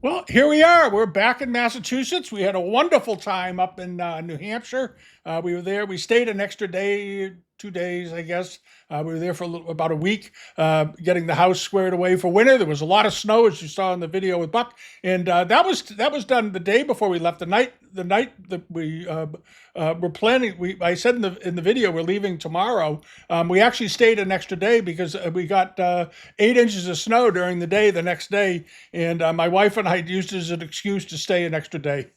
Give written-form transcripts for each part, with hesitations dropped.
Well, here we are. We're back in Massachusetts. We had a wonderful time up in New Hampshire. We were there. We stayed an extra day, 2 days, I guess. We were there for about a week, getting the house squared away for winter. There was a lot of snow, as you saw in the video with Buck, and that was done the day before we left. The night that we were planning. I said in the video we're leaving tomorrow. We actually stayed an extra day because we got 8 inches of snow during the day the next day, and my wife and I used it as an excuse to stay an extra day.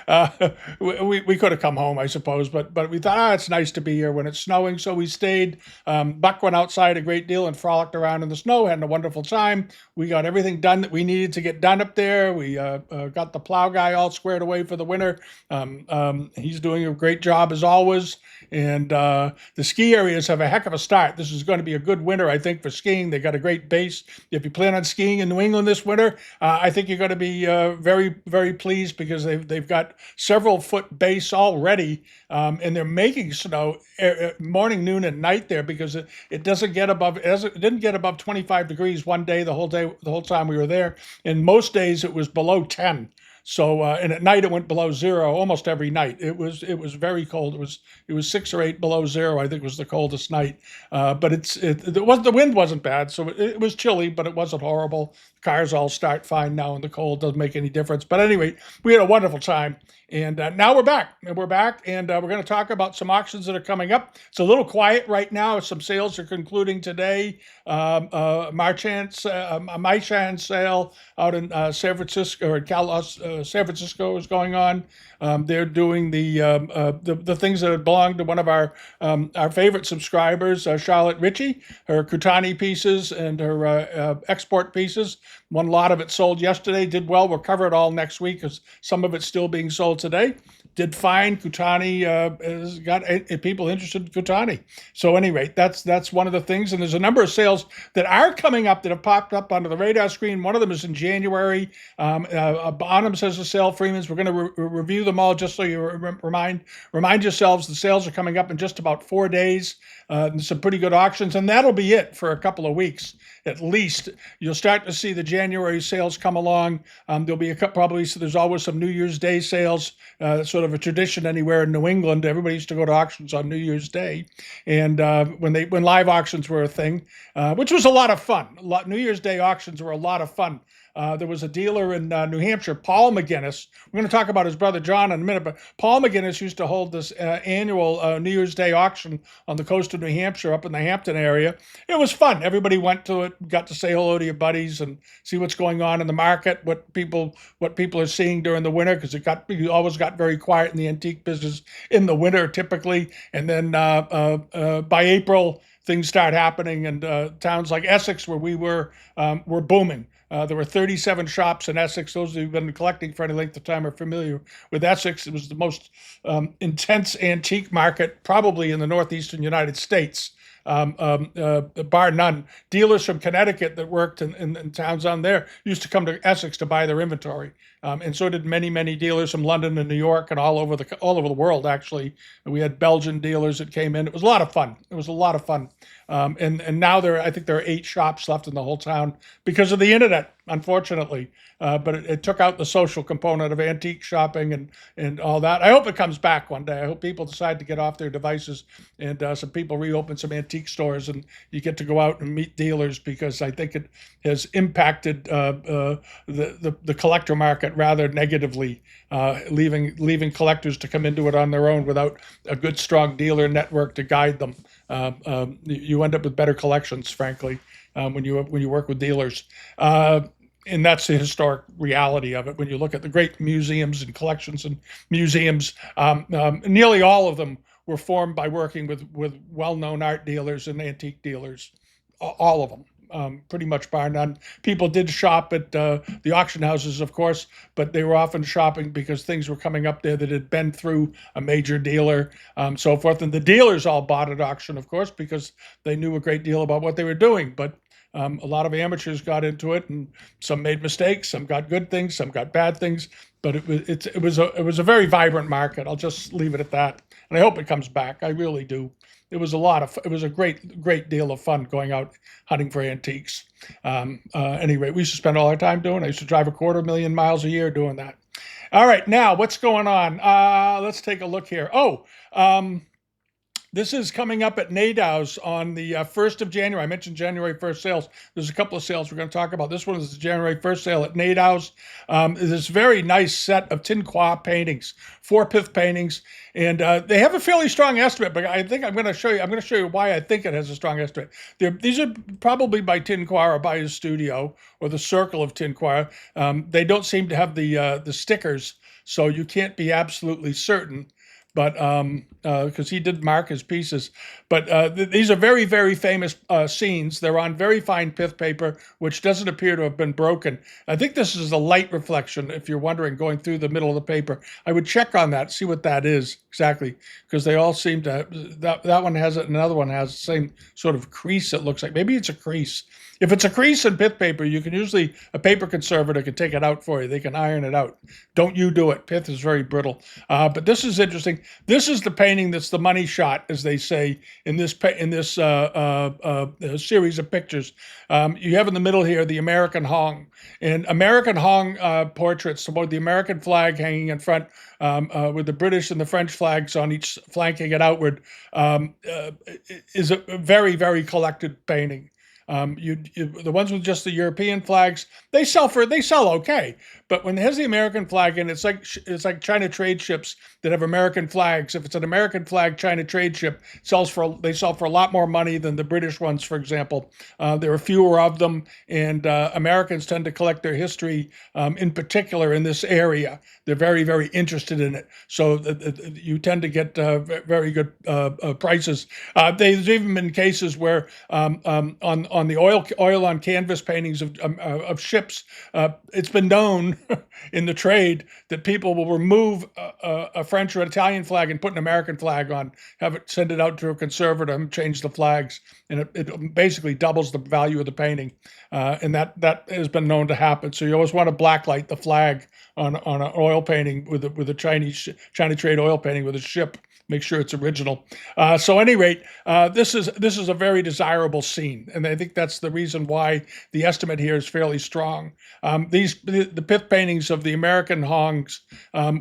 uh, we could have come home, I suppose, but we thought, it's nice to be here when it's snowing, so we stayed. Buck went outside a great deal and frolicked around in the snow, had a wonderful time. We got everything done that we needed to get done up there. We got the plow guy all squared away for the winter. He's doing a great job as always. And the ski areas have a heck of a start. This is going to be a good winter, I think, for skiing. They got a great base. If you plan on skiing in New England this winter, I think you're going to be very, very pleased because they've got several foot base already, and they're making snow morning, noon, and night there because it doesn't get above it didn't get above 25 degrees one day the whole time we were there, and most days it was below 10. So and at night it went below zero almost every night. It was very cold. It was 6 or 8 below zero. I think was the coldest night. But the wind wasn't bad, so it was chilly, but it wasn't horrible. Cars all start fine now in the cold. Doesn't make any difference. But anyway, we had a wonderful time, and now we're back. And we're going to talk about some auctions that are coming up. It's a little quiet right now. Some sales are concluding today. My chance sale out in San Francisco or San Francisco is going on. They're doing the things that belong to one of our favorite subscribers, Charlotte Ritchie, her Kutani pieces and her export pieces. One lot of it sold yesterday, did well. We'll cover it all next week because some of it's still being sold today. Did fine. Kutani has got people interested in Kutani. So, at any rate, that's one of the things. And there's a number of sales that are coming up that have popped up onto the radar screen. One of them is in January. Bonhams has a sale. Freeman's. We're going to review them all just so you remind yourselves the sales are coming up in just about 4 days. Some pretty good auctions, and that'll be it for a couple of weeks at least. You'll start to see the January sales come along. There'll be probably, so there's always some New Year's Day sales, sort of a tradition anywhere in New England. Everybody used to go to auctions on New Year's Day, and when live auctions were a thing, which was a lot of fun. New Year's Day auctions were a lot of fun. There was a dealer in New Hampshire, Paul McGinnis. We're going to talk about his brother John in a minute, but Paul McGinnis used to hold this annual New Year's Day auction on the coast of New Hampshire, up in the Hampton area. It was fun. Everybody went to it, got to say hello to your buddies and see what's going on in the market, what people are seeing during the winter, because it always got very quiet in the antique business in the winter typically, and then by April things start happening, and towns like Essex, where we were booming. There were 37 shops in Essex. Those who've been collecting for any length of time are familiar with Essex. It was the most intense antique market probably in the northeastern United States. Bar none. Dealers from Connecticut that worked in towns on there used to come to Essex to buy their inventory, and so did many dealers from London and New York and all over the world. Actually, we had Belgian dealers that came in. It was a lot of fun. And now I think there are 8 shops left in the whole town because of the internet, unfortunately. But it took out the social component of antique shopping and all that. I hope it comes back one day. I hope people decide to get off their devices and some people reopen some antique stores and you get to go out and meet dealers, because I think it has impacted the collector market rather negatively, leaving collectors to come into it on their own without a good, strong dealer network to guide them. You end up with better collections, frankly, when you work with dealers. And that's the historic reality of it. When you look at the great museums and collections and museums, nearly all of them were formed by working with well-known art dealers and antique dealers, all of them. Pretty much bar none. People did shop at the auction houses, of course, but they were often shopping because things were coming up there that had been through a major dealer, so forth. And the dealers all bought at auction, of course, because they knew a great deal about what they were doing. But A lot of amateurs got into it, and some made mistakes, some got good things, some got bad things. But it was a very vibrant market. I'll just leave it at that, and I hope it comes back. I really do. It was a great deal of fun going out hunting for antiques. Anyway, we used to spend all our time doing. I used to drive 250,000 miles a year doing that. All right, now what's going on? Let's take a look here. This is coming up at NADOW's on the 1st of January. I mentioned January 1st sales. There's a couple of sales we're going to talk about. This one is the January 1st sale at NADOW's. This very nice set of tin qua paintings, 4 pith paintings, and they have a fairly strong estimate, but I think I'm going to show you why I think it has a strong estimate. These are probably by Tin Qua or by his studio or the Circle of Tin Qua. They don't seem to have the stickers, so you can't be absolutely certain. But because he did mark his pieces, but these are very famous scenes. They're on very fine pith paper, which doesn't appear to have been broken. I think this is a light reflection. If you're wondering, going through the middle of the paper, I would check on that, see what that is exactly, because they all seem to. That one has it, and another one has the same sort of crease. It looks like maybe it's a crease. If it's a crease in pith paper, you can usually, a paper conservator can take it out for you. They can iron it out. Don't you do it. Pith is very brittle. But this is interesting. This is the painting that's the money shot, as they say, in this series of pictures. You have in the middle here the American Hong. And American Hong portraits, about the American flag hanging in front with the British and the French flags on each, flanking it outward, is a very collected painting. The ones with just the European flags, they sell okay. But when it has the American flag in, it's like China trade ships that have American flags. If it's an American flag China trade ship, they sell for a lot more money than the British ones, for example. There are fewer of them, and Americans tend to collect their history, in particular in this area. They're very interested in it, so you tend to get very good prices. There's even been cases where on the oil on canvas paintings of ships, it's been known in the trade that people will remove a French or Italian flag and put an American flag on, send it out to a conservator and change the flags, and it basically doubles the value of the painting, and that has been known to happen. So you always want to blacklight the flag on an oil painting with a China trade oil painting with a ship. Make sure it's original. So at any rate, this is a very desirable scene, and I think that's the reason why the estimate here is fairly strong. The pith paintings of the American Hongs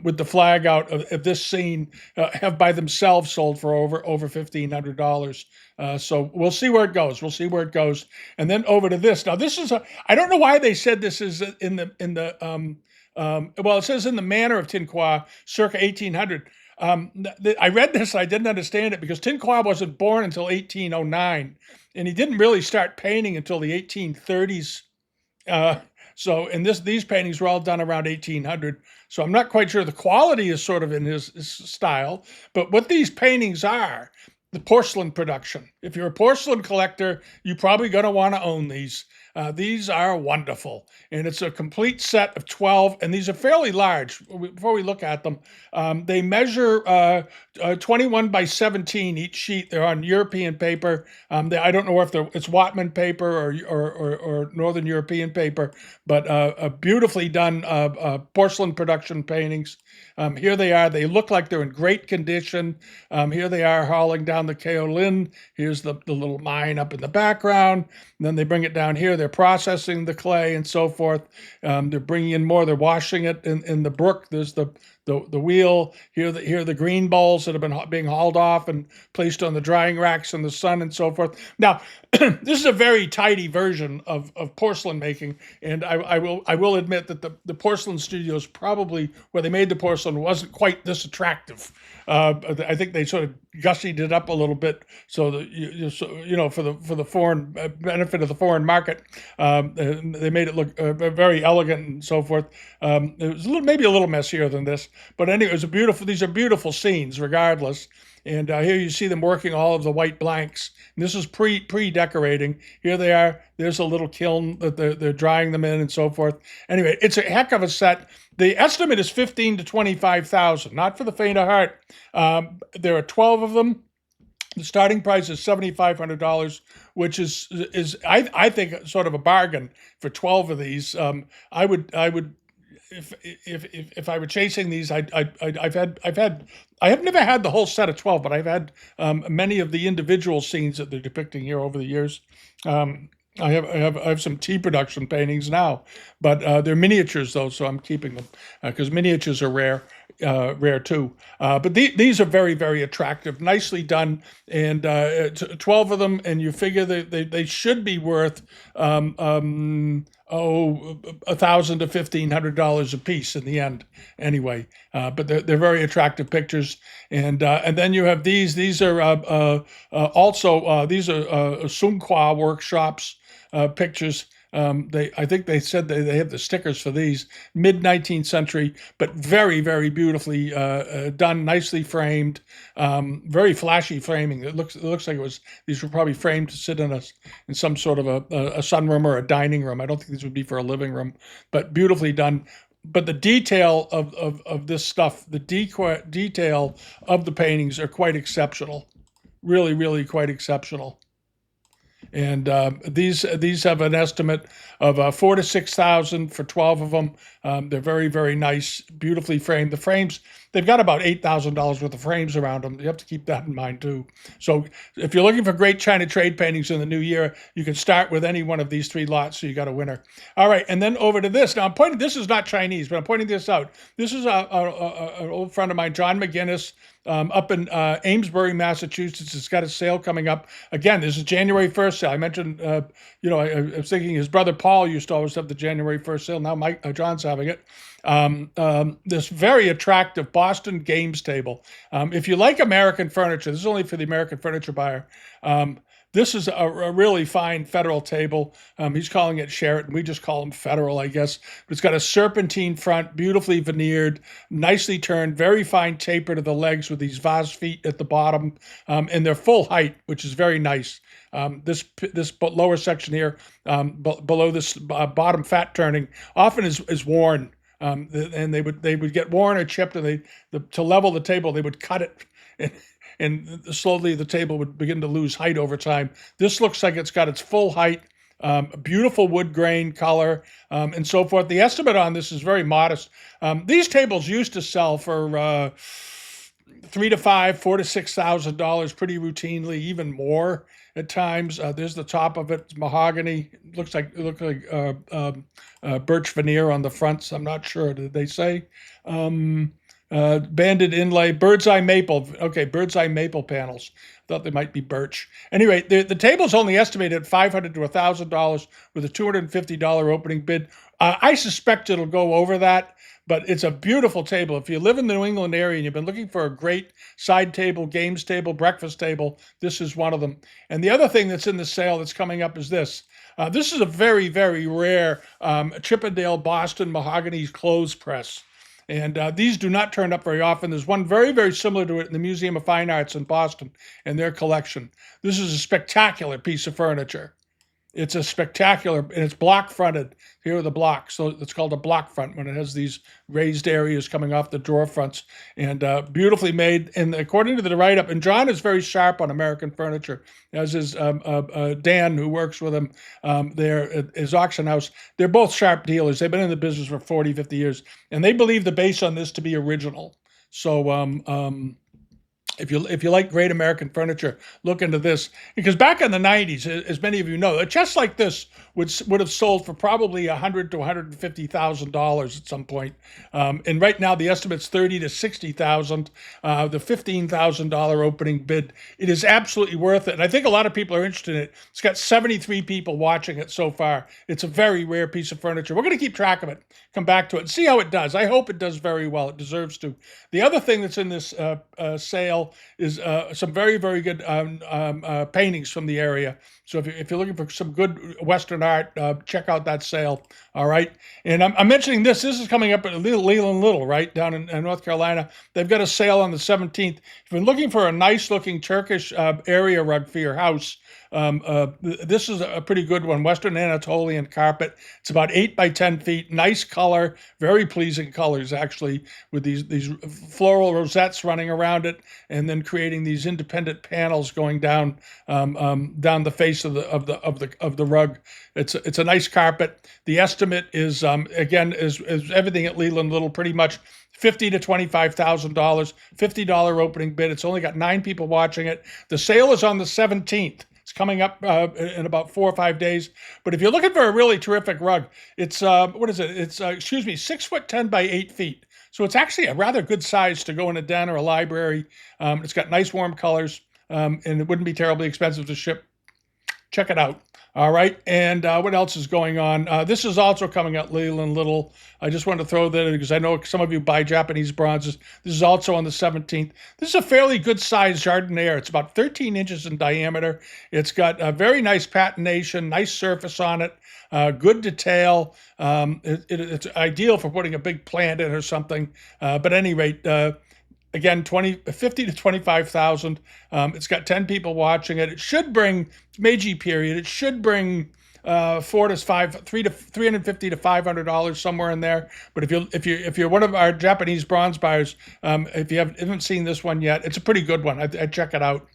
with the flag out of this scene have by themselves sold for over $1,500. So we'll see where it goes. And then over to this. Now this is I don't know why they said this is in the well, it says in the manner of Tin Qua, circa 1800. I read this, I didn't understand it, because Tin Qua wasn't born until 1809, and he didn't really start painting until the 1830s. These paintings were all done around 1800. So I'm not quite sure. The quality is sort of in his style, but what these paintings are, the porcelain production. If you're a porcelain collector, you're probably going to want to own these. These are wonderful, and it's a complete set of 12, and these are fairly large. Before we look at them, they measure 21 by 17 each sheet. They're on European paper. I don't know if it's Watman paper or Northern European paper, but beautifully done porcelain production paintings. Here they are. They look like they're in great condition. Here they are hauling down the Kaolin. Here's the little mine up in the background. And then they bring it down here. They're processing the clay and so forth. They're bringing in more. They're washing it in the brook. There's the wheel. Here are the green balls that have been being hauled off and placed on the drying racks in the sun and so forth. Now, this is a very tidy version of porcelain making, and I will admit that the porcelain studios, probably where they made the porcelain, wasn't quite this attractive. I think they sort of gussied it up a little bit so that for the foreign benefit of the foreign market, they made it look very elegant and so forth. It was maybe a little messier than this, but anyway, these are beautiful scenes regardless. And here you see them working all of the white blanks. And this is pre-decorating. Here they are. There's a little kiln that they're drying them in and so forth. Anyway, it's a heck of a set. The estimate is $15,000 to $25,000, not for the faint of heart. There are 12 of them. The starting price is $7,500, which is I think sort of a bargain for 12 of these. I would if I were chasing these, I have never had the whole set of 12, but I've had many of the individual scenes that they're depicting here over the years. Um, I have some tea production paintings now, but they're miniatures though, so I'm keeping them because miniatures are rare too. But these are very, very attractive, nicely done, and 12 of them, and you figure they should be worth $1,000 to $1,500 a piece in the end, anyway. But they're very attractive pictures, and then you have these. These are also these are Sunqua workshops pictures. I think they said they have the stickers for these mid 19th century, but very, very beautifully done, nicely framed, very flashy framing. It looks like these were probably framed to sit in some sort of a sunroom or a dining room. I don't think these would be for a living room, but beautifully done. But the detail of this stuff, the detail of the paintings are quite exceptional, really, really quite exceptional. And these have an estimate of 4 to 6 thousand for 12 of them. They're very, very nice, beautifully framed. The frames, they've got about $8,000 worth of frames around them. You have to keep that in mind too. So if you're looking for great China trade paintings in the new year, you can start with any one of these three lots. So you got a winner. All right, and then over to this. Now I'm pointing. This is not Chinese, but I'm pointing this out. This is an old friend of mine, John McGinnis, up in Amesbury, Massachusetts. It's got a sale coming up. Again, this is January 1st sale. I mentioned, I was thinking his brother Paul used to always have the January 1st sale. Now John's having it. This very attractive Boston games table. If you like American furniture, this is only for the American furniture buyer. This is a really fine Federal table. He's calling it Sheraton. We just call them Federal, I guess. But it's got a serpentine front, beautifully veneered, nicely turned, very fine taper to the legs with these vase feet at the bottom, and they're full height, which is very nice. This lower section here, below this bottom fat turning, often is worn, and they would get worn or chipped, and to level the table they would cut it. And slowly the table would begin to lose height over time. This looks like it's got its full height, beautiful wood grain color, and so forth. The estimate on this is very modest. These tables used to sell for $4 to $6,000 pretty routinely, even more at times. There's the top of it, it's mahogany. It looks like birch veneer on the fronts. I'm not sure. Did they say? Banded inlay, bird's eye maple. Okay, bird's eye maple panels. Thought they might be birch. Anyway, the table's only estimated at $500 to $1,000 with a $250 opening bid. I suspect it'll go over that, but it's a beautiful table. If you live in the New England area and you've been looking for a great side table, games table, breakfast table, this is one of them. And the other thing that's in the sale that's coming up is this. This is a very, very rare Chippendale Boston mahogany clothes press. And these do not turn up very often. There's one very, very similar to it in the Museum of Fine Arts in Boston in their collection. This is a spectacular piece of furniture. It's a spectacular, and it's block fronted. Here are the blocks. So it's called a block front when it has these raised areas coming off the drawer fronts, and beautifully made. And according to the write-up, and John is very sharp on American furniture, as is Dan, who works with him there at his auction house. They're both sharp dealers. They've been in the business for 40, 50 years, and they believe the base on this to be original. So if you like great American furniture, look into this, because back in the 90s, as many of you know, a chest like this would have sold for probably $100,000 to $150,000 at some point. And right now the estimate's $30,000 to $60,000. The $15,000 opening bid. It is absolutely worth it, and I think a lot of people are interested in it. It's got 73 people watching it so far. It's a very rare piece of furniture. We're going to keep track of it, come back to it, and see how it does. I hope it does very well. It deserves to. The other thing that's in this sale is some very, very good paintings from the area. So if you're looking for some good Western art, check out that sale. All right. And I'm mentioning this. This is coming up at Leland Little, right, down in North Carolina. They've got a sale on the 17th. If you're looking for a nice looking Turkish area rug for your house, This is a pretty good one, Western Anatolian carpet. It's about 8 by 10 feet, nice color, very pleasing colors actually, with these floral rosettes running around it, and then creating these independent panels going down down the face of the rug. It's a nice carpet. The estimate is again is everything at Leland Little pretty much $50,000 to $25,000, $50 opening bid. It's only got 9 people watching it. The sale is on the 17th. It's coming up in about 4 or 5 days. But if you're looking for a really terrific rug, it's what is it? It's 6'10" by 8 feet. So it's actually a rather good size to go in a den or a library. It's got nice warm colors, and it wouldn't be terribly expensive to ship. Check it out. All right. And what else is going on? This is also coming at Leland Little. I just wanted to throw that in because I know some of you buy Japanese bronzes. This is also on the 17th. This is a fairly good sized jardiniere. It's about 13 inches in diameter. It's got a very nice patination, nice surface on it, good detail. It's ideal for putting a big plant in or something. But at any rate, again, 50 to 25,000. It's got 10 people watching it. It should bring Meiji period. It should bring $350 to $500 somewhere in there. But if you're one of our Japanese bronze buyers, if you haven't seen this one yet, it's a pretty good one. I'd check it out.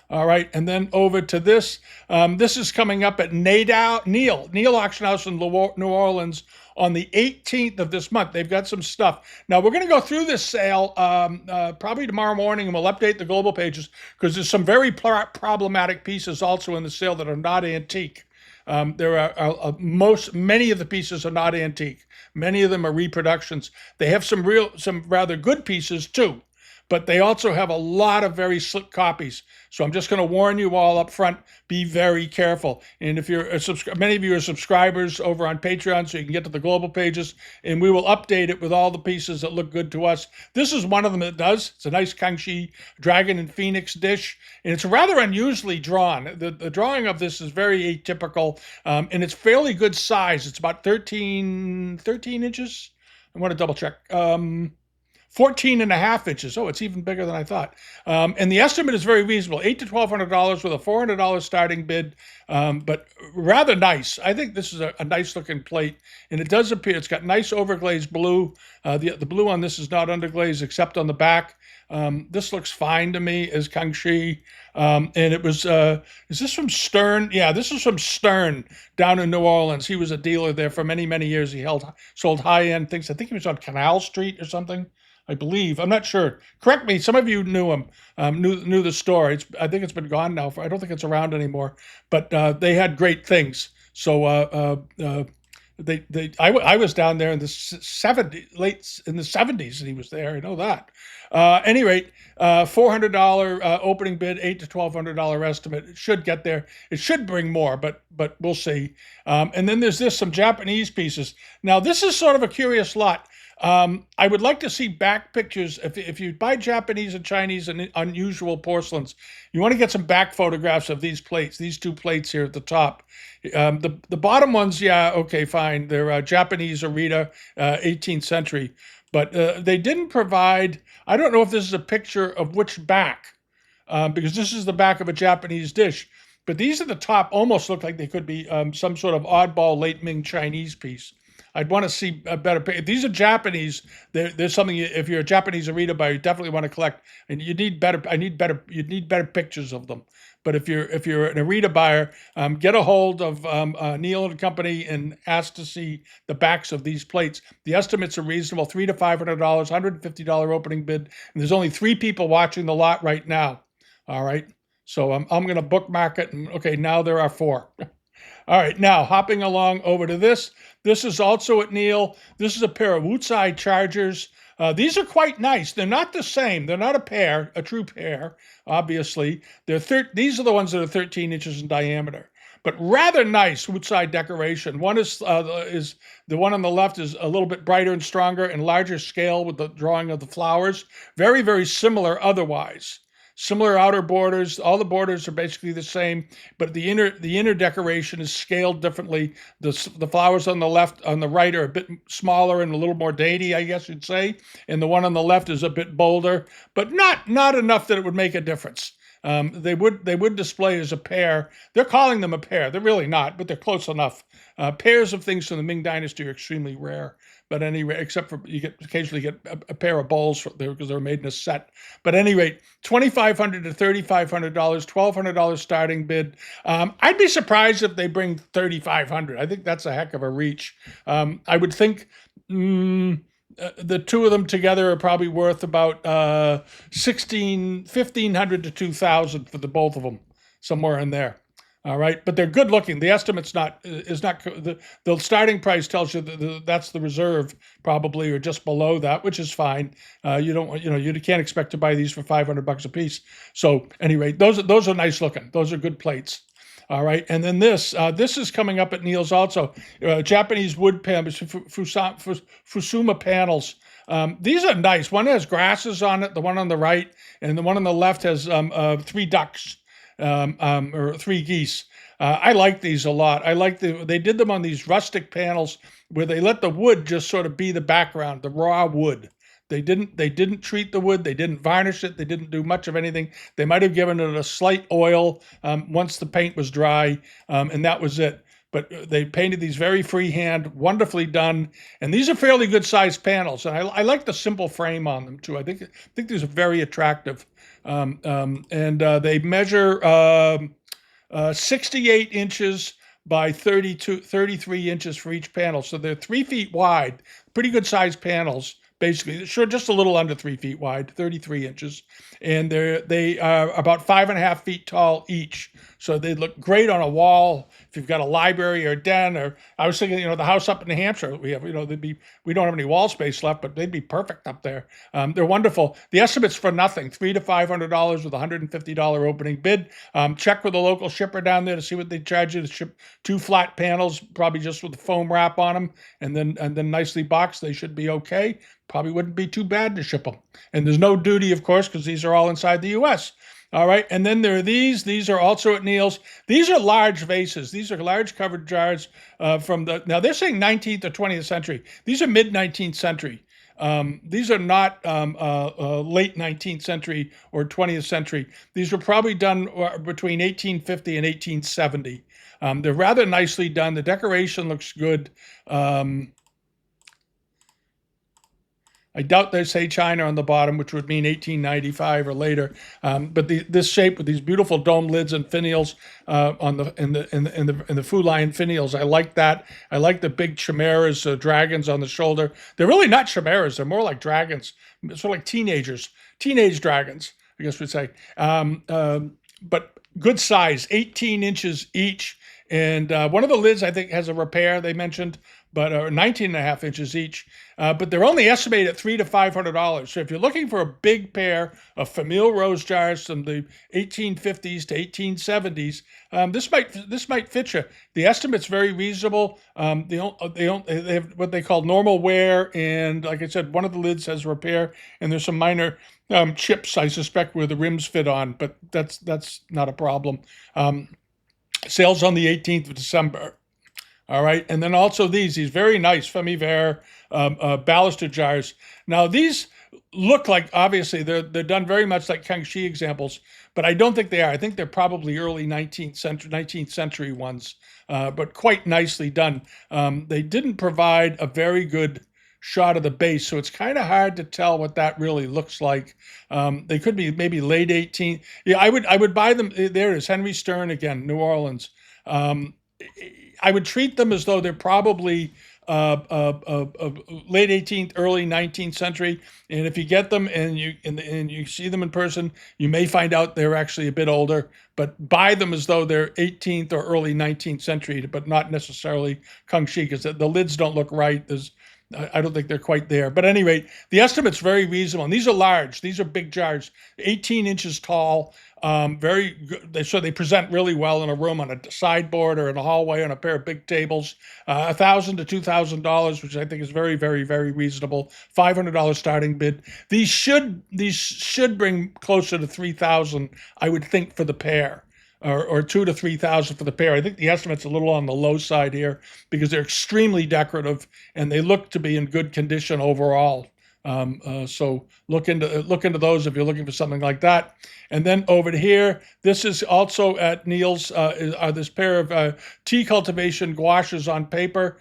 All right, and then over to this. This is coming up at Neil Auction House in New Orleans on the 18th of this month. They've got some stuff. Now, we're going to go through this sale probably tomorrow morning, and we'll update the global pages because there's some very problematic pieces also in the sale that are not antique. There are many of the pieces are not antique. Many of them are reproductions. They have some rather good pieces too, but they also have a lot of very slick copies. So I'm just going to warn you all up front, be very careful. And if you're many of you are subscribers over on Patreon, so you can get to the global pages, and we will update it with all the pieces that look good to us. This is one of them that does. It's a nice Kangxi dragon and phoenix dish, and it's rather unusually drawn. The drawing of this is very atypical, and it's fairly good size. It's about 13 inches. I want to double check. 14 and a half inches. Oh, it's even bigger than I thought. And the estimate is very reasonable, $800 to $1,200 with a $400 starting bid, but rather nice. I think this is a nice looking plate, and it does appear it's got nice overglazed blue. The blue on this is not underglazed except on the back. This looks fine to me as Kangxi. And it was, is this from Stern? Yeah, this is from Stern down in New Orleans. He was a dealer there for many, many years. He sold high-end things. I think he was on Canal Street or something. I believe. I'm not sure. Correct me. Some of you knew him, knew the store. I think it's been gone now. I don't think it's around anymore. But they had great things. So I was down there in the late in the 70s, and he was there. I know that. Any rate, $400 opening bid, $800 to $1,200 estimate. It should get there. It should bring more, but we'll see. And then there's some Japanese pieces. Now this is sort of a curious lot. I would like to see back pictures. If you buy Japanese and Chinese and unusual porcelains, you want to get some back photographs of these plates, these 2 plates here at the top. The bottom ones, yeah, okay, fine. They're Japanese Arita, 18th century. But they didn't provide, I don't know if this is a picture of which back, because this is the back of a Japanese dish. But these at the top almost look like they could be some sort of oddball late Ming Chinese piece. I'd want to see a better picture. If these are Japanese, there's something. If you're a Japanese Arita buyer, you definitely want to collect, and you need better. You need better pictures of them. But if you're an Arita buyer, get a hold of Neil and Company and ask to see the backs of these plates. The estimates are reasonable: $300 to $500, $150 opening bid, and there's only 3 people watching the lot right now. All right, so I'm going to bookmark it, and okay, now there are 4. All right, now hopping along over to this. This is also at Neil. This is a pair of Woodside chargers. These are quite nice. They're not the same. They're not a true pair, obviously. These are the ones that are 13 inches in diameter, but rather nice Woodside decoration. One is the one on the left is a little bit brighter and stronger and larger scale with the drawing of the flowers. Very, very similar otherwise. Similar outer borders. All the borders are basically the same, but the inner decoration is scaled differently. The flowers on the left, on the right, are a bit smaller and a little more dainty, I guess you'd say, and the one on the left is a bit bolder, but not enough that it would make a difference. They would display as a pair. They're calling them a pair. They're really not, but they're close enough. Pairs of things from the Ming Dynasty are extremely rare. But anyway, except for you occasionally get a pair of bowls because they're made in a set. But at any rate, $2,500 to $3,500, $1,200 starting bid. I'd be surprised if they bring $3,500. I think that's a heck of a reach. I would think the two of them together are probably worth about $1,500 to $2,000 for the both of them, somewhere in there. All right, but they're good looking. The estimate's not the starting price tells you that that's the reserve probably, or just below that, which is fine. You don't you can't expect to buy these for $500 a piece. So anyway, those are nice looking. Those are good plates. All right, and then this is coming up at Neil's also. Japanese wood panels, Fusuma panels. These are nice. One has grasses on it, the one on the right, and the one on the left has 3 ducks. Or 3 geese. I like these a lot. They did them on these rustic panels where they let the wood just sort of be the background, the raw wood. They didn't treat the wood. They didn't varnish it. They didn't do much of anything. They might have given it a slight oil once the paint was dry, and that was it. But they painted these very freehand, wonderfully done, and these are fairly good sized panels. And I like the simple frame on them too. I think these are very attractive. They measure 68 inches by 33 inches for each panel. So they're 3 feet wide, pretty good sized panels. Basically, sure, just a little under 3 feet wide, 33 inches, and they are about 5.5 feet tall each. So they look great on a wall if you've got a library or a den. Or I was thinking, the house up in New Hampshire we have, we don't have any wall space left, but they'd be perfect up there. They're wonderful. The estimate's for nothing, $300 to $500 with a $150 opening bid. Check with a local shipper down there to see what they charge you to ship 2 flat panels, probably just with a foam wrap on them, and then nicely boxed. They should be okay. Probably wouldn't be too bad to ship them. And there's no duty, of course, because these are all inside the U.S. All right, and then there are these. These are also at Neil's. These are large vases. These are large covered jars now they're saying 19th or 20th century. These are mid-19th century. These are not late 19th century or 20th century. These were probably done between 1850 and 1870. They're rather nicely done. The decoration looks good. I doubt they say China on the bottom, which would mean 1895 or later. But this shape with these beautiful dome lids and finials in the Fu Lion finials, I like that. I like the big chimeras, dragons on the shoulder. They're really not chimeras; they're more like dragons, sort of like teenage dragons, I guess we'd say. But good size, 18 inches each. And one of the lids, I think, has a repair, they mentioned, but 19 and a half inches each. But they're only estimated at $300 to $500. So if you're looking for a big pair of famille rose jars from the 1850s to 1870s, this might fit you. The estimate's very reasonable. They have what they call normal wear, and like I said, one of the lids has repair, and there's some minor chips, I suspect, where the rims fit on, but that's not a problem. Sales on the 18th of December. All right. And then also these very nice Femi-Vert baluster jars. Now, these look like, obviously, they're done very much like Kangxi examples, but I don't think they are. I think they're probably early 19th century ones, but quite nicely done. They didn't provide a very good shot of the base, so it's kind of hard to tell what that really looks like. They could be maybe late 18th. Yeah, I would buy them. There it is, Henry Stern again, New Orleans. I would treat them as though they're probably late 18th, early 19th century. And if you get them and you see them in person, you may find out they're actually a bit older. But buy them as though they're 18th or early 19th century, but not necessarily Kangxi, because the lids don't look right. I don't think they're quite there. But at any rate, the estimate's very reasonable. And these are large. These are big jars, 18 inches tall. Very good. So they present really well in a room, on a sideboard, or in a hallway, on a pair of big tables. $1,000 to $2,000, which I think is very, very, very reasonable. $500 starting bid. These should bring closer to $3,000, I would think, for the pair. Or $2,000 to $3,000 for the pair. I think the estimate's a little on the low side here because they're extremely decorative and they look to be in good condition overall. So look into those if you're looking for something like that. And then over here, this is also at Neil's. Are this pair of tea cultivation gouaches on paper?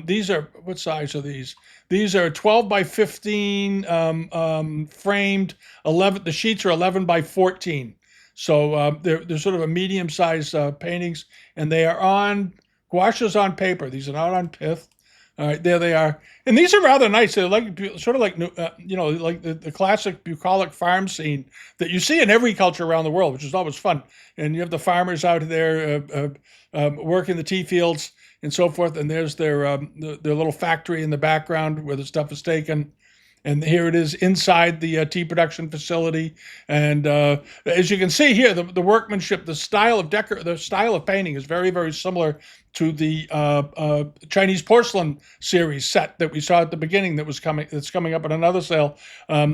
These are, what size are these? These are 12 by 15 framed. 11. The sheets are 11 by 14. So they're sort of a medium size paintings, and they are on gouaches on paper. These are not on pith. All right, there they are, and these are rather nice. They're like sort of like like the classic bucolic farm scene that you see in every culture around the world, which is always fun. And you have the farmers out there working the tea fields and so forth, and there's their little factory in the background where the stuff is taken. And here it is inside the tea production facility. And as you can see here, the workmanship, the style of painting is very, very similar to the Chinese porcelain series set that we saw at the beginning that's coming up at another sale.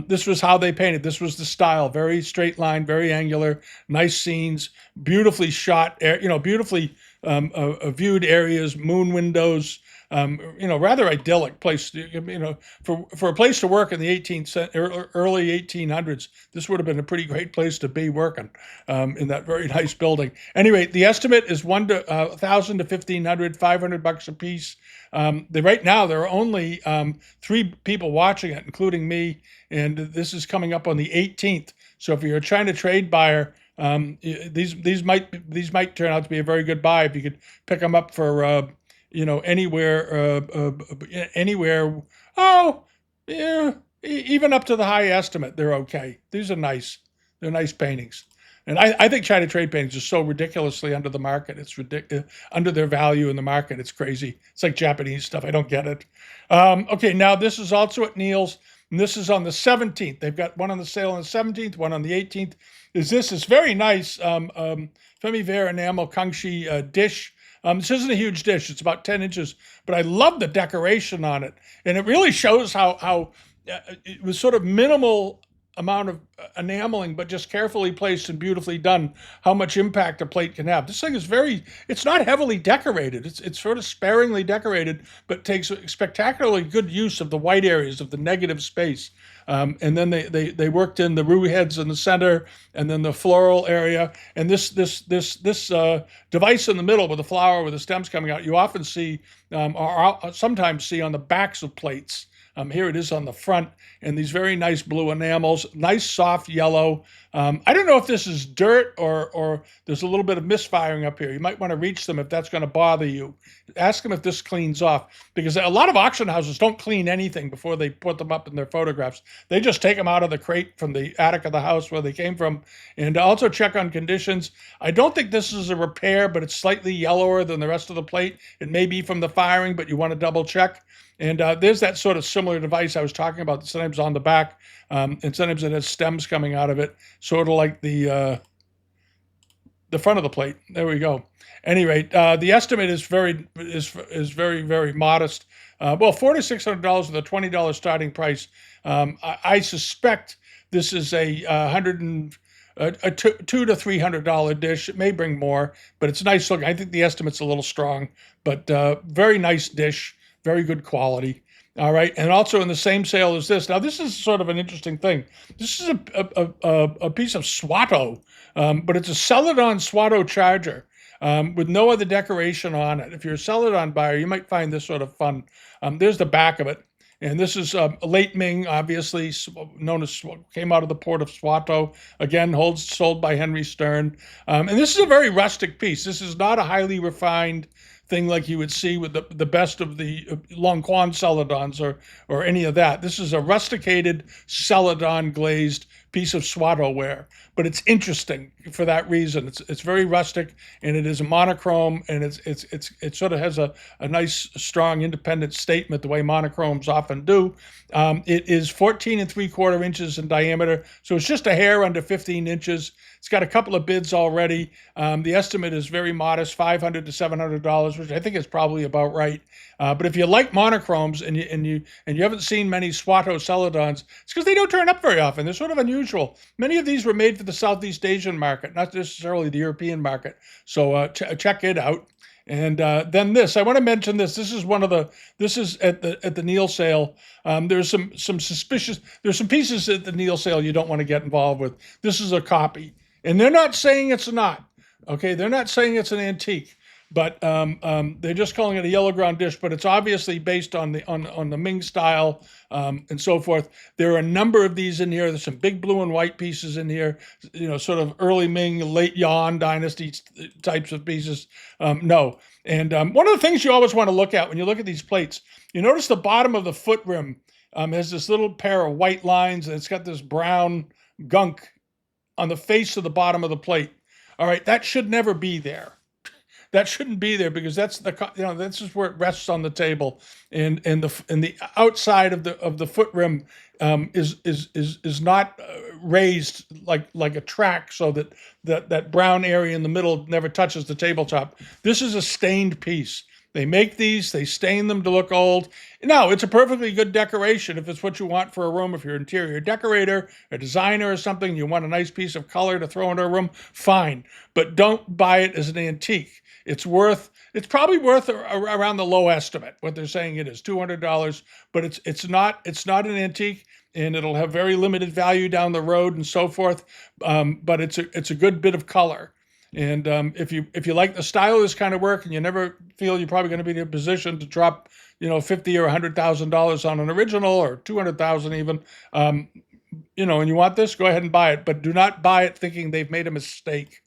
This was how they painted. This was the style, very straight line, very angular, nice scenes, beautifully shot, beautifully viewed areas, moon windows. Rather idyllic place. For a place to work in the early 1800s, this would have been a pretty great place to be working in that very nice building. Anyway, the estimate is $1,000 to $1,500, $500 a piece. Right now there are only 3 people watching it, including me, and this is coming up on the 18th. So if you're a China trade buyer, these might turn out to be a very good buy if you could pick them up for anywhere. Oh, yeah, even up to the high estimate, they're okay. These are nice. They're nice paintings. And I think China trade paintings are so ridiculously under the market. It's under their value in the market. It's crazy. It's like Japanese stuff. I don't get it. Okay, now this is also at Neil's, and this is on the 17th. They've got one on the sale on the 17th, one on the 18th. It's very nice Femi Vare enamel Kangxi dish. This isn't a huge dish. It's about 10 inches, but I love the decoration on it. And it really shows how it was sort of minimal amount of enameling, but just carefully placed and beautifully done, how much impact a plate can have. This thing is it's not heavily decorated. It's sort of sparingly decorated, but takes spectacularly good use of the white areas of the negative space. And then they worked in the roux heads in the center, and then the floral area, and this device in the middle with the flower with the stems coming out. You often see, or sometimes see on the backs of plates. Here it is on the front, and these very nice blue enamels, nice soft yellow. I don't know if this is dirt or there's a little bit of misfiring up here. You might want to reach them if that's going to bother you. Ask them if this cleans off, because a lot of auction houses don't clean anything before they put them up in their photographs. They just take them out of the crate from the attic of the house where they came from, and also check on conditions. I don't think this is a repair, but it's slightly yellower than the rest of the plate. It may be from the firing, but you want to double check. And there's that sort of similar device I was talking about. Sometimes on the back, and sometimes it has stems coming out of it, sort of like the front of the plate. There we go. Anyway, the estimate is very, very modest. $4,600 with a $20 starting price. I suspect this is a $200 to $300 dish. It may bring more, but it's nice looking. I think the estimate's a little strong, but very nice dish. Very good quality. All right. And also in the same sale as this. Now, this is sort of an interesting thing. This is a piece of Swato, but it's a Celadon Swato charger with no other decoration on it. If you're a Celadon buyer, you might find this sort of fun. There's the back of it. And this is late Ming, obviously, came out of the port of Swato. Again, sold by Henry Stern. And this is a very rustic piece. This is not a highly refined thing like you would see with the best of the Long Quan Celadons or any of that. This is a rusticated Celadon glazed piece of Swato ware, but it's interesting for that reason. It's very rustic, and it is a monochrome, and it sort of has a nice, strong, independent statement the way monochromes often do. It is 14 3/4 inches in diameter, so it's just a hair under 15 inches. It's got a couple of bids already. The estimate is very modest, $500 to $700, which I think is probably about right. But if you like monochromes and you haven't seen many Swato Celadons, it's because they don't turn up very often. They're sort of unusual. Many of these were made for the Southeast Asian market, not necessarily the European market. So check it out. And then this, I want to mention this. This is one of the. This is at the Neil sale. There's some suspicious. There's some pieces at the Neil sale you don't want to get involved with. This is a copy, and they're not saying it's not. Okay, they're not saying it's an antique, but they're just calling it a yellow ground dish. But it's obviously based on the Ming style and so forth. There are a number of these in here. There's some big blue and white pieces in here. You know, sort of early Ming, late Yuan dynasty types of pieces. No, and one of the things you always want to look at when you look at these plates, you notice the bottom of the foot rim has this little pair of white lines, and it's got this brown gunk on the face of the bottom of the plate. All right, that should never be there. That shouldn't be there because that's this is where it rests on the table, and the outside of the foot rim is not raised like a track, so that brown area in the middle never touches the tabletop. This is a stained piece. They make these, they stain them to look old. No, it's a perfectly good decoration if it's what you want for a room. If you're an interior decorator, a designer or something, you want a nice piece of color to throw into a room, fine. But don't buy it as an antique. It's probably worth around the low estimate, what they're saying it is, $200, but it's not an antique, and it'll have very limited value down the road and so forth. But it's a good bit of color. And if you like the style of this kind of work, and you never feel you're probably going to be in a position to drop, $50 or $100,000 on an original, or $200,000 even, and you want this, go ahead and buy it. But do not buy it thinking they've made a mistake.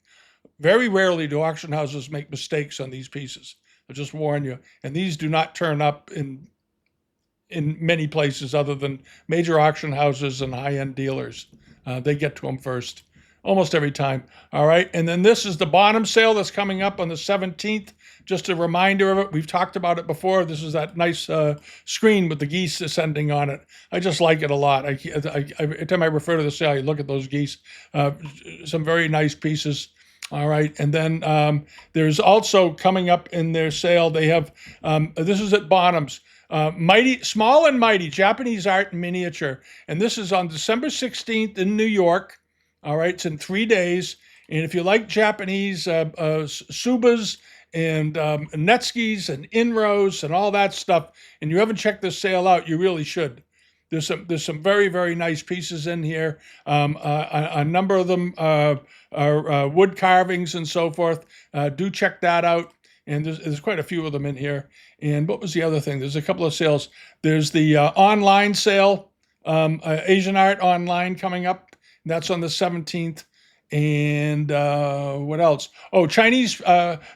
Very rarely do auction houses make mistakes on these pieces. I'll just warn you. And these do not turn up in many places other than major auction houses and high-end dealers. They get to them first. Almost every time. All right. And then this is the bottom sale that's coming up on the 17th. Just a reminder of it. We've talked about it before. This is that nice screen with the geese ascending on it. I just like it a lot. Every time I refer to the sale, I look at those geese. Some very nice pieces. All right. And then there's also coming up in their sale, they have, this is at Bonham's. Mighty, Small and Mighty, Japanese art and miniature. And this is on December 16th in New York. All right, it's in 3 days. And if you like Japanese subas and netskis and inros and all that stuff, and you haven't checked this sale out, you really should. There's some very, very nice pieces in here. A number of them are wood carvings and so forth. Do check that out. And there's quite a few of them in here. And what was the other thing? There's a couple of sales. There's the online sale, Asian Art Online coming up. That's on the 17th. And what else? Oh, Chinese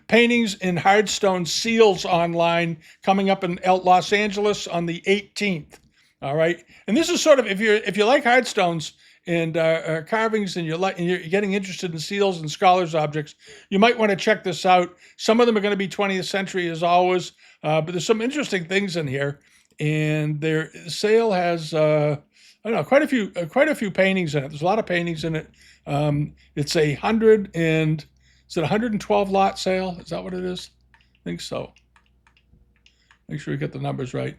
paintings in hardstone seals online coming up in Los Angeles on the 18th. All right. And this is sort of, if you like hardstones and carvings, and you're getting interested in seals and scholars objects, you might want to check this out. Some of them are going to be 20th century as always, but there's some interesting things in here. And their sale has I don't know, quite a few paintings in it. There's a lot of paintings in it. It's a 112 lot sale? Is that what it is? I think so. Make sure you get the numbers right.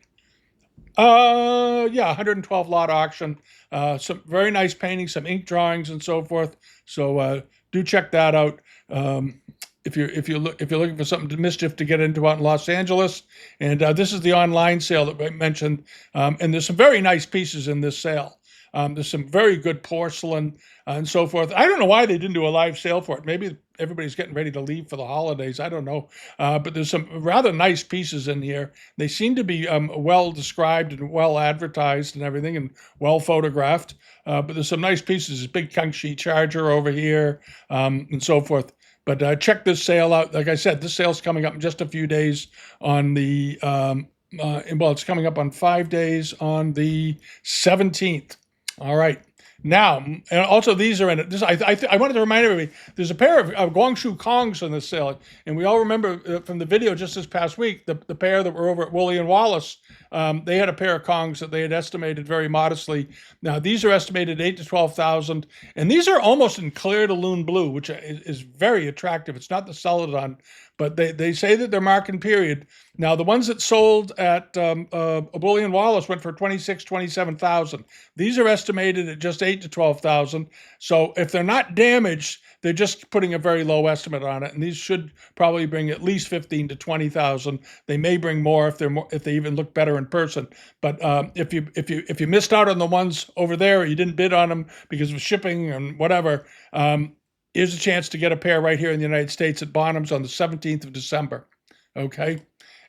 Yeah, 112 lot auction. Some very nice paintings, some ink drawings and so forth. So do check that out. If you're looking for something to mischief to get into out in Los Angeles. And this is the online sale that I mentioned. And there's some very nice pieces in this sale. There's some very good porcelain and so forth. I don't know why they didn't do a live sale for it. Maybe everybody's getting ready to leave for the holidays. I don't know. But there's some rather nice pieces in here. They seem to be well described and well advertised and everything, and well photographed. But there's some nice pieces. This big Kangxi charger over here and so forth. But check this sale out. Like I said, this sale's coming up in just a few days on the, it's coming up on 5 days on the 17th. All right. Now, and also these are in it. I wanted to remind everybody, there's a pair of Guangzhou Kongs on this sale. And we all remember from the video just this past week, the pair that were over at Woolley & Wallace, they had a pair of Kongs that they had estimated very modestly. Now, these are estimated 8 to 12,000. And these are almost in clear to loon blue, which is very attractive. It's not the Celadon, but they say that they're marking period. Now, the ones that sold at Bullion Wallace went for 26, 27,000. These are estimated at just 8 to 12,000. So if they're not damaged, they're just putting a very low estimate on it, and these should probably bring at least 15 to 20,000. They may bring more if they even look better in person. But if you missed out on the ones over there, or you didn't bid on them because of shipping and whatever, here's a chance to get a pair right here in the United States at Bonham's on the 17th of December. Okay.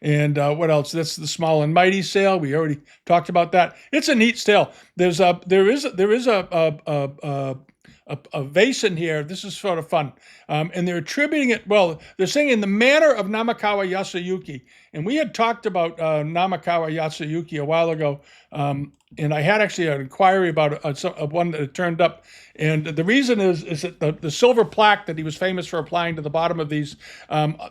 And what else? That's the Small and Mighty sale. We already talked about that. It's a neat sale. There is a vase in here. This is sort of fun. And they're attributing it, well, they're saying in the manner of Namakawa Yasuyuki. And we had talked about Namakawa Yasuyuki a while ago. And I had actually an inquiry about one that had turned up. And the reason is that the silver plaque that he was famous for applying to the bottom of these,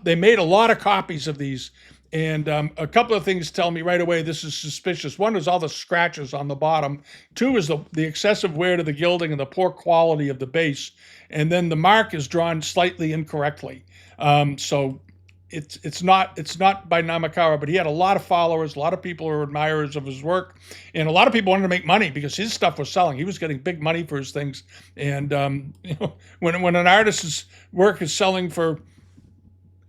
they made a lot of copies of these. And a couple of things tell me right away this is suspicious. One is all the scratches on the bottom. Two is the excessive wear to the gilding and the poor quality of the base. And then the mark is drawn slightly incorrectly. So it's not by Namakawa, but he had a lot of followers, a lot of people who are admirers of his work, and a lot of people wanted to make money because his stuff was selling. He was getting big money for his things. And when an artist's work is selling for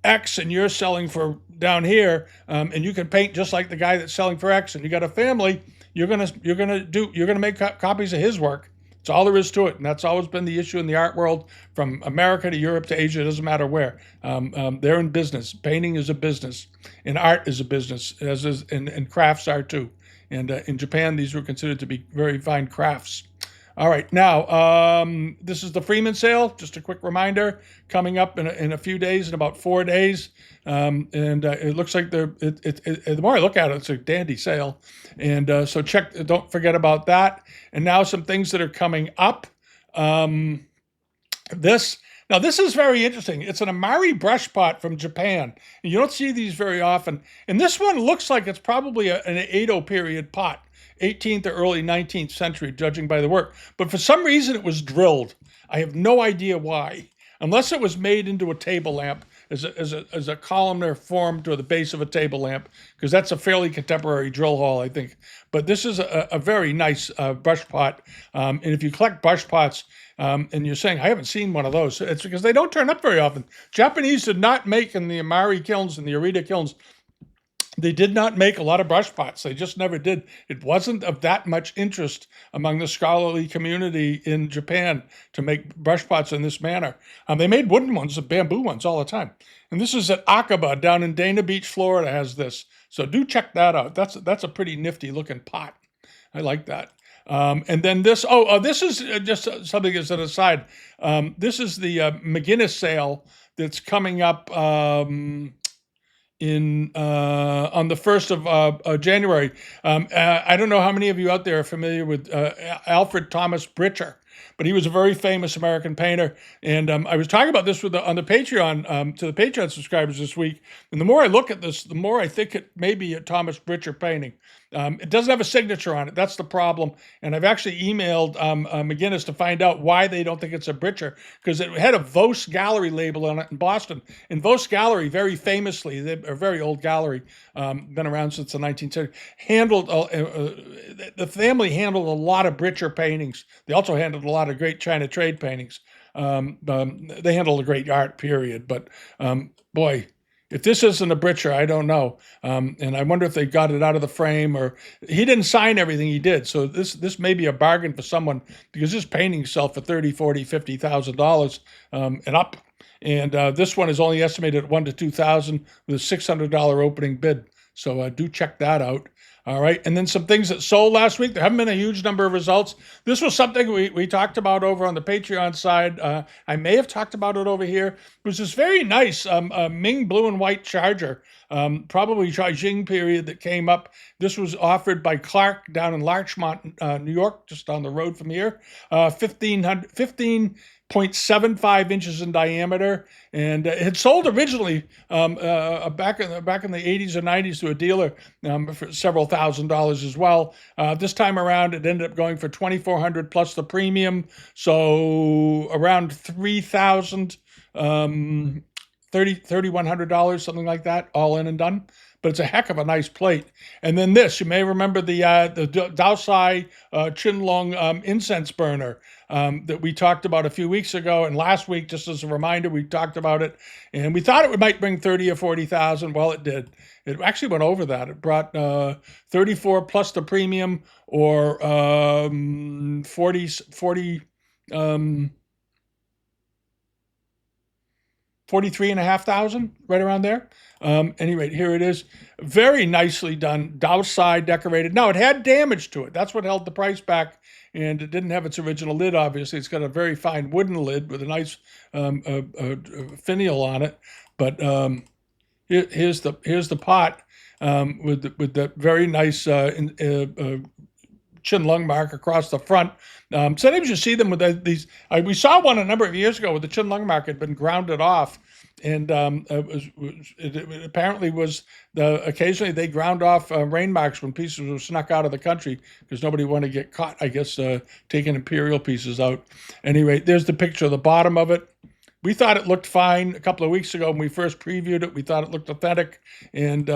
X and you're selling for down here, and you can paint just like the guy that's selling for X, and you got a family, you're gonna make copies of his work. That's all there is to it, and that's always been the issue in the art world, from America to Europe to Asia. It doesn't matter where. They're in business. Painting is a business, and art is a business, as is and crafts are too. And in Japan, these were considered to be very fine crafts. All right, now this is the Freeman sale. Just a quick reminder, coming up in a few days, in about 4 days, and it looks like the more I look at it, it's a dandy sale, and so don't forget about that. And now some things that are coming up. This is very interesting. It's an Amari brush pot from Japan. And you don't see these very often. And this one looks like it's probably an Edo period pot. 18th or early 19th century, judging by the work. But for some reason, it was drilled. I have no idea why, unless it was made into a table lamp as a columnar form to the base of a table lamp, because that's a fairly contemporary drill hole, I think. But this is a very nice brush pot. And if you collect brush pots, and you're saying, I haven't seen one of those, it's because they don't turn up very often. Japanese did not make, in the Amari kilns and the Arita kilns, they did not make a lot of brush pots. They just never did. It wasn't of that much interest among the scholarly community in Japan to make brush pots in this manner. They made wooden ones, bamboo ones, all the time. And this is at Akaba down in Dana Beach, Florida, has this. So do check that out. That's a pretty nifty looking pot. I like that. And then this is just something as an aside. This is the McGinnis sale that's coming up on the 1st of January. I don't know how many of you out there are familiar with Alfred Thomas Britcher, but he was a very famous American painter. And I was talking about this on the Patreon, to the Patreon subscribers this week. And the more I look at this, the more I think it may be a Thomas Britcher painting. It doesn't have a signature on it. That's the problem. And I've actually emailed McGinnis to find out why they don't think it's a Britcher, because it had a Vos Gallery label on it in Boston. And Vos Gallery, very famously, they're a very old gallery, been around since the 19th century, the family handled a lot of Britcher paintings. They also handled a lot of great China trade paintings. They handled a great art, period. But boy, if this isn't a Britcher, I don't know. And I wonder if they got it out of the frame, or he didn't sign everything he did. So this may be a bargain for someone, because this paintings sell for $30,000, $40,000, $50,000 and up. And this one is only estimated at $1,000 to $2,000 with a $600 opening bid. So do check that out. All right. And then some things that sold last week. There haven't been a huge number of results. This was something we talked about over on the Patreon side. I may have talked about it over here. It was this very nice Ming blue and white charger, probably Jing period, that came up. This was offered by Clark down in Larchmont, New York, just down the road from here. 15.75 inches in diameter, and it had sold originally back in the 80s or 90s to a dealer for several $1,000s as well. This time around, it ended up going for $2,400 plus the premium, so around $3,000. $3,100, something like that, all in and done. But it's a heck of a nice plate. And then this, you may remember the Daosai Chinlong incense burner that we talked about a few weeks ago, and last week, just as a reminder, we talked about it, and we thought it might bring 30 or 40,000. Well, it did. It actually went over that. It brought 34 plus the premium, or 40 43,500, right around there. Anyway, here it is. Very nicely done. Dowside decorated. Now, it had damage to it. That's what held the price back. And it didn't have its original lid, obviously. It's got a very fine wooden lid with a nice finial on it. But here's the pot with the very nice chin lung mark across the front. Sometimes you see them with these. We saw one a number of years ago where the chin lung mark had been grounded off, and it apparently was occasionally they ground off rain marks when pieces were snuck out of the country because nobody wanted to get caught, I guess, taking imperial pieces out. Anyway, there's the picture of the bottom of it. We thought it looked fine a couple of weeks ago when we first previewed it. We thought it looked authentic, and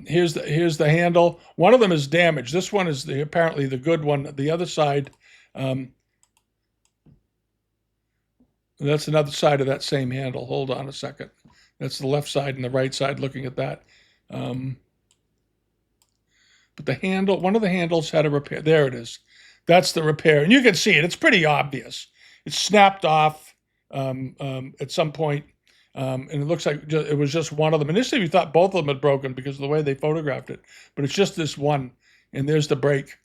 here's the handle. One of them is damaged. This one is apparently the good one. The other side, that's another side of that same handle. Hold on a second. That's the left side and the right side looking at that. But the handle, one of the handles had a repair. There it is. That's the repair. And you can see it. It's pretty obvious. It's snapped off at some point. And it looks like it was just one of them. Initially, we thought both of them had broken because of the way they photographed it. But it's just this one. And there's the break.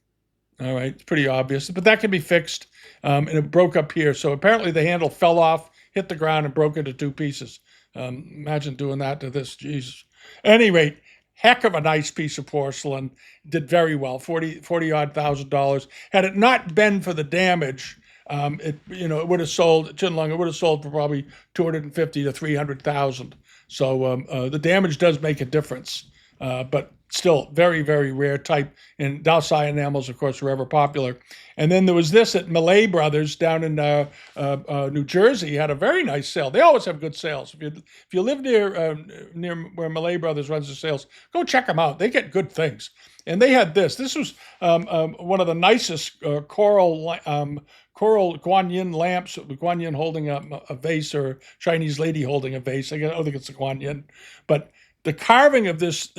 All right. It's pretty obvious. But that can be fixed. And it broke up here. So apparently the handle fell off, hit the ground, and broke into two pieces. Imagine doing that to this. Jesus. At any rate, heck of a nice piece of porcelain. Did very well. 40 odd $1,000. Had it not been for the damage, it would have sold Chinlung. It would have sold for probably 250 to 300,000. So the damage does make a difference, but still very, very rare type. And Daosai enamels, of course, were ever popular. And then there was this at Malay Brothers down in New Jersey. Had a very nice sale. They always have good sales. If you live near where Malay Brothers runs the sales, go check them out. They get good things. And they had this. This was one of the nicest coral Guanyin lamps. Guanyin holding a vase, or Chinese lady holding a vase. I don't think it's a Guanyin, but the carving of this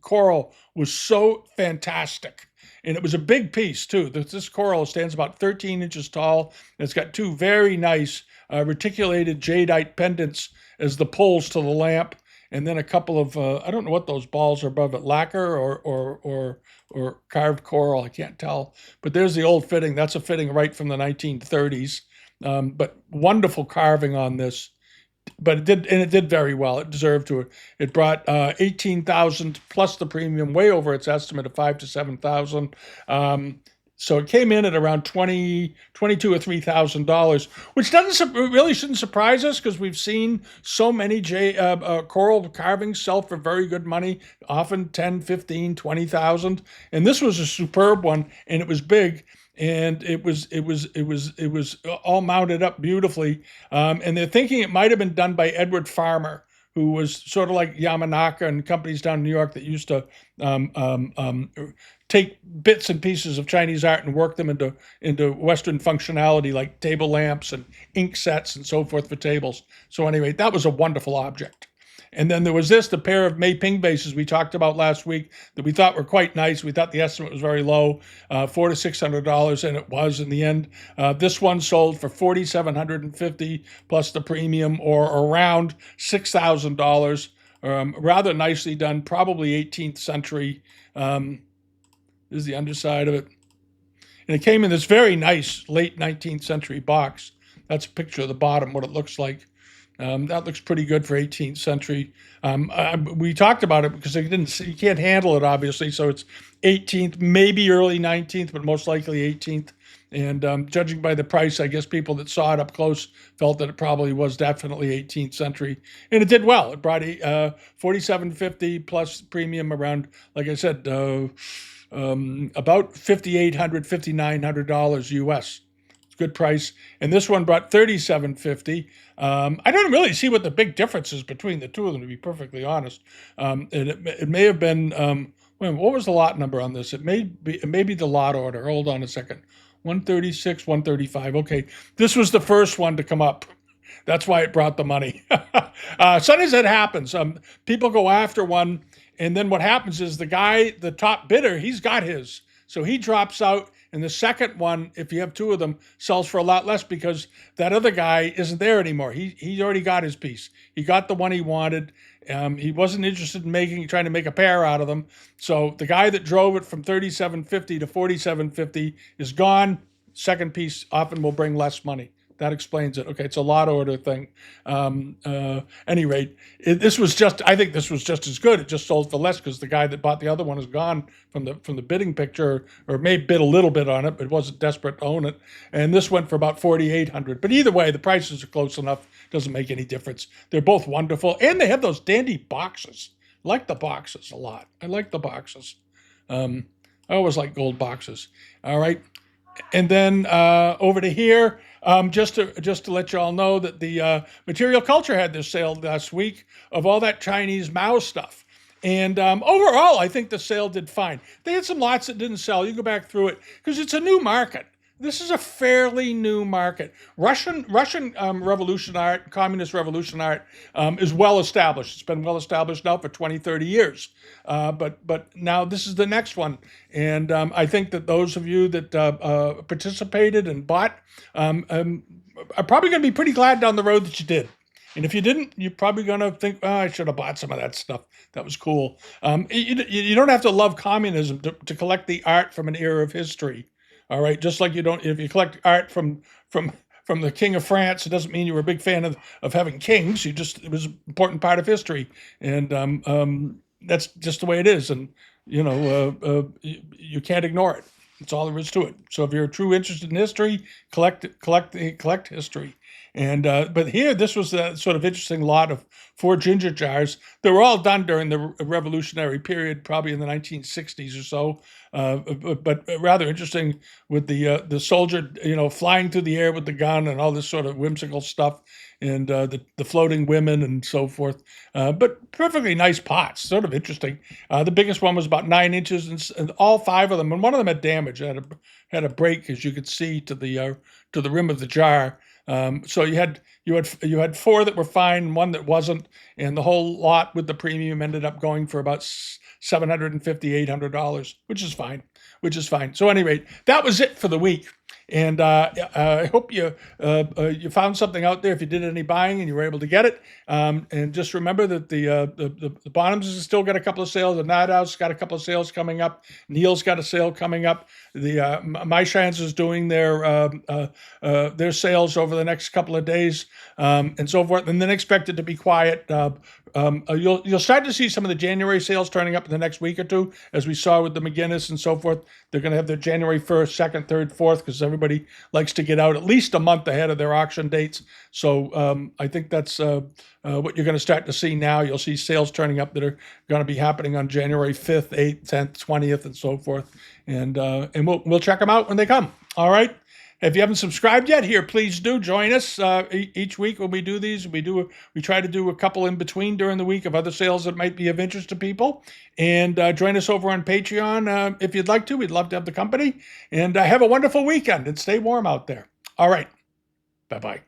coral was so fantastic. And it was a big piece, too. This coral stands about 13 inches tall. And it's got two very nice reticulated jadeite pendants as the poles to the lamp. And then a couple of, I don't know what those balls are above it, lacquer or carved coral. I can't tell. But there's the old fitting. That's a fitting right from the 1930s. But wonderful carving on this. But it did very well. It deserved to. It brought 18,000 plus the premium, way over its estimate of 5,000 to 7,000. So it came in at around $22,000 or $3,000, which really shouldn't surprise us because we've seen so many coral carvings sell for very good money, often 10, 15, 20,000. And this was a superb one, and it was big. And it was all mounted up beautifully. And they're thinking it might have been done by Edward Farmer, who was sort of like Yamanaka and companies down in New York that used to take bits and pieces of Chinese art and work them into Western functionality, like table lamps and ink sets and so forth for tables. So anyway, that was a wonderful object. And then there was the pair of Mei Ping vases we talked about last week that we thought were quite nice. We thought the estimate was very low, $400 to $600, and it was in the end. This one sold for $4,750 plus the premium, or around $6,000. Rather nicely done, probably 18th century. This is the underside of it. And it came in this very nice late 19th century box. That's a picture of the bottom, what it looks like. That looks pretty good for 18th century. We talked about it because you can't handle it, obviously, so it's 18th, maybe early 19th, but most likely 18th. And judging by the price, I guess people that saw it up close felt that it probably was definitely 18th century. And it did well. It brought $4,750 plus premium around, like I said, about $5,800, $5,900 US. good price. And this one brought $37.50. I don't really see what the big difference is between the two of them, to be perfectly honest. It may have been, what was the lot number on this? It may be the lot order. Hold on a second. 136, 135. Okay, this was the first one to come up. That's why it brought the money. Sometimes that happens. People go after one, and then what happens is the top bidder, he's got his. So he drops out, and the second one, if you have two of them, sells for a lot less because that other guy isn't there anymore. He already got his piece. He got the one he wanted. He wasn't interested in trying to make a pair out of them. So the guy that drove it from $37.50 to $47.50 is gone. Second piece often will bring less money. That explains it. Okay, it's a lot order thing. Any rate, I think this was just as good. It just sold for less because the guy that bought the other one is gone from the bidding picture, or may bid a little bit on it, but wasn't desperate to own it. And this went for about $4,800. But either way, the prices are close enough. Doesn't make any difference. They're both wonderful, and they have those dandy boxes. I like the boxes a lot. I like the boxes. I always like gold boxes. All right. And then over to here, just to let you all know that the Material Culture had their sale last week of all that Chinese Mao stuff. And overall, I think the sale did fine. They had some lots that didn't sell. You go back through it because it's a new market. This is a fairly new market. Russian revolution art, communist revolution art is well established. It's been well established now for 20, 30 years. But now this is the next one. And I think that those of you that participated and bought are probably going to be pretty glad down the road that you did. And if you didn't, you're probably going to think, oh, I should have bought some of that stuff. That was cool. You don't have to love communism to collect the art from an era of history. All right, just like if you collect art from the King of France, it doesn't mean you were a big fan of having kings. It was an important part of history, and that's just the way it is. And you can't ignore it. That's all there is to it. So if you're a true interested in history, collect history. And but here, this was a sort of interesting lot of 4 ginger jars. They were all done during the revolutionary period, probably in the 1960s or so. But rather interesting with the soldier, flying through the air with the gun and all this sort of whimsical stuff, and the floating women and so forth. But perfectly nice pots, sort of interesting. The biggest one was about 9 inches, and all 5 of them, and one of them had damage, had a break, as you could see, to the rim of the jar. So you had 4 that were fine, and 1 that wasn't, and the whole lot with the premium ended up going for about $750, $800, which is fine. So, at any rate, that was it for the week. And I hope you found something out there if you did any buying and you were able to get it. And just remember that the Bonhams has still got a couple of sales. The Nadaus got a couple of sales coming up. Neil's got a sale coming up. The My Shines is doing their sales over the next couple of days, and so forth. And then expect it to be quiet. You'll start to see some of the January sales turning up in the next week or two, as we saw with the McGinnis and so forth. They're going to have their January 1st, 2nd, 3rd, 4th, because everybody likes to get out at least a month ahead of their auction dates. So I think that's what you're going to start to see now. You'll see sales turning up that are going to be happening on January 5th, 8th, 10th, 20th, and so forth. And we'll check them out when they come. All right. If you haven't subscribed yet, here, please do join us each week when we do these. We try to do a couple in between during the week of other sales that might be of interest to people. And join us over on Patreon if you'd like to. We'd love to have the company. And have a wonderful weekend and stay warm out there. All right. Bye-bye.